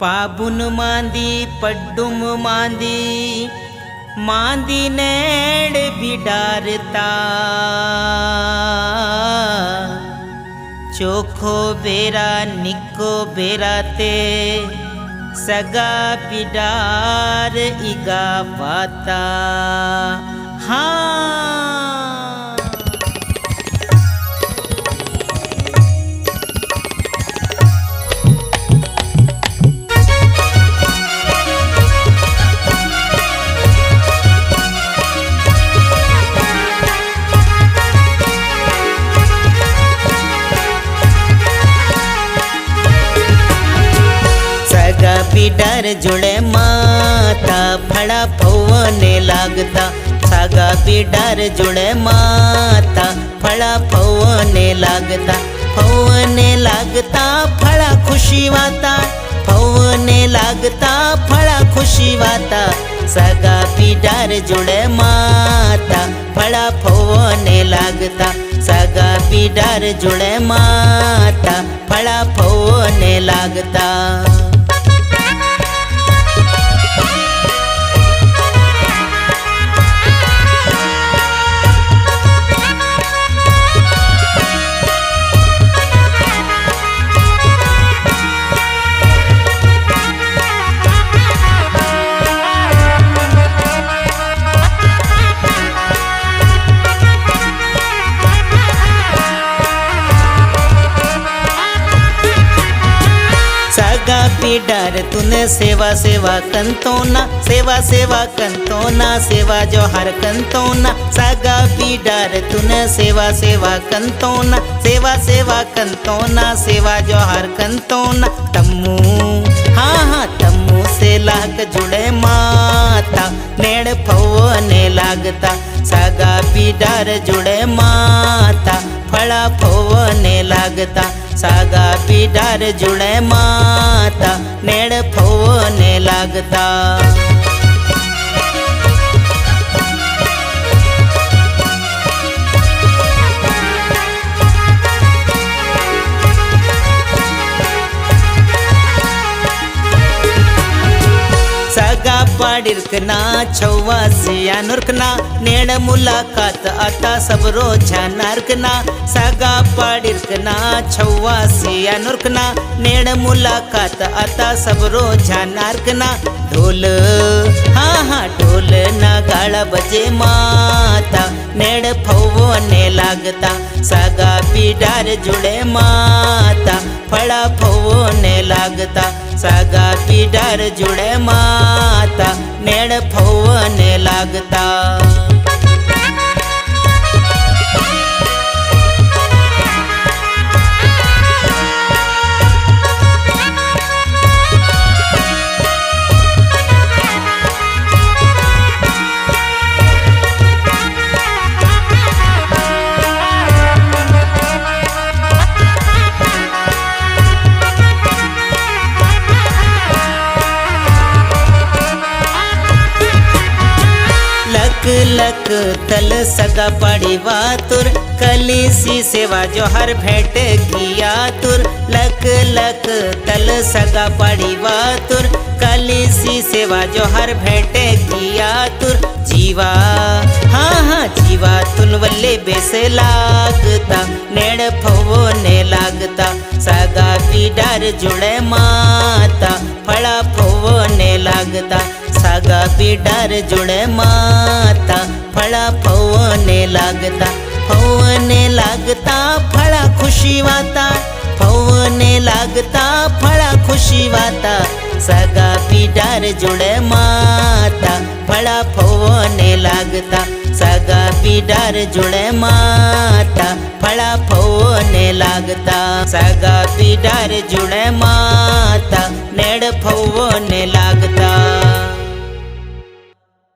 पाबुन मांदी पड्डुम मांदी मांदी नेड़ बिडारता चोखो बेरा निको बेराते सगा बिडार इगा वाता। हाँ बिडार जुड़े माता फड़ा फौवने लागता सागा बिडार जुड़े माता फड़ा फौवने लागता फड़ा खुशी वाता फौवने लागता फड़ा खुशी वाता सागा बिडार जुड़े माता फड़ा फौवने लागता सागा बिडार जुड़े माता फड़ा फौवने लागता। बिडार तूने सेवा सेवा कंतोना सेवा कंतोना सेवा जो हर कंतोना सागा बिडार तूने सेवा सेवा कंतोना सेवा कंतोना सेवा जो हर कंतोना तम्मू हाँ तम्मू से लाग जुड़े माता नेड़ फौवने लागता सागा बिडार जुड़े माता फड़ा फौवने लागता सागा बिडार जुड़े माता नेड़ फौवने लागता। सागा पाडिरकना छौवासिया नुरकना नेड़ मुलाकात आता सब रोजा नारकना सागा पाडिरकना छौवासिया नुरकना नेड़ मुलाकात आता सब रोजा नारकना ढोल हाँ ढोल नगाड़ा बजे माता नेड़ फौवने लागता सागा बिडार जुड़े माता फड़ा फौवने लागता सागा बिडार जुड़े माता नेड़ फौवने लागता। लक तल सगा पड़ी वातुर कलीसी सेवा जो हर भेंट किया तुर लक तल सगा पड़ी वातुर कलीसी सेवा जो हर भेंट किया तुर जीवा हाँ जीवा तुन वल्ले बेसे लागता नेड़ फौवने लागता सागा बिडार जुड़े माता फड़ा फौवने लागता सागा बिडार जुड़े माता फड़ा फौवने लागता फड़ा खुशी वाता फौवने लागता फड़ा खुशी वाता सागा बिडार जुड़े माता फड़ा फौवने लागता सागा बिडार जुड़े माता फड़ा फौवने लागता सागा बिडार जुड़े माता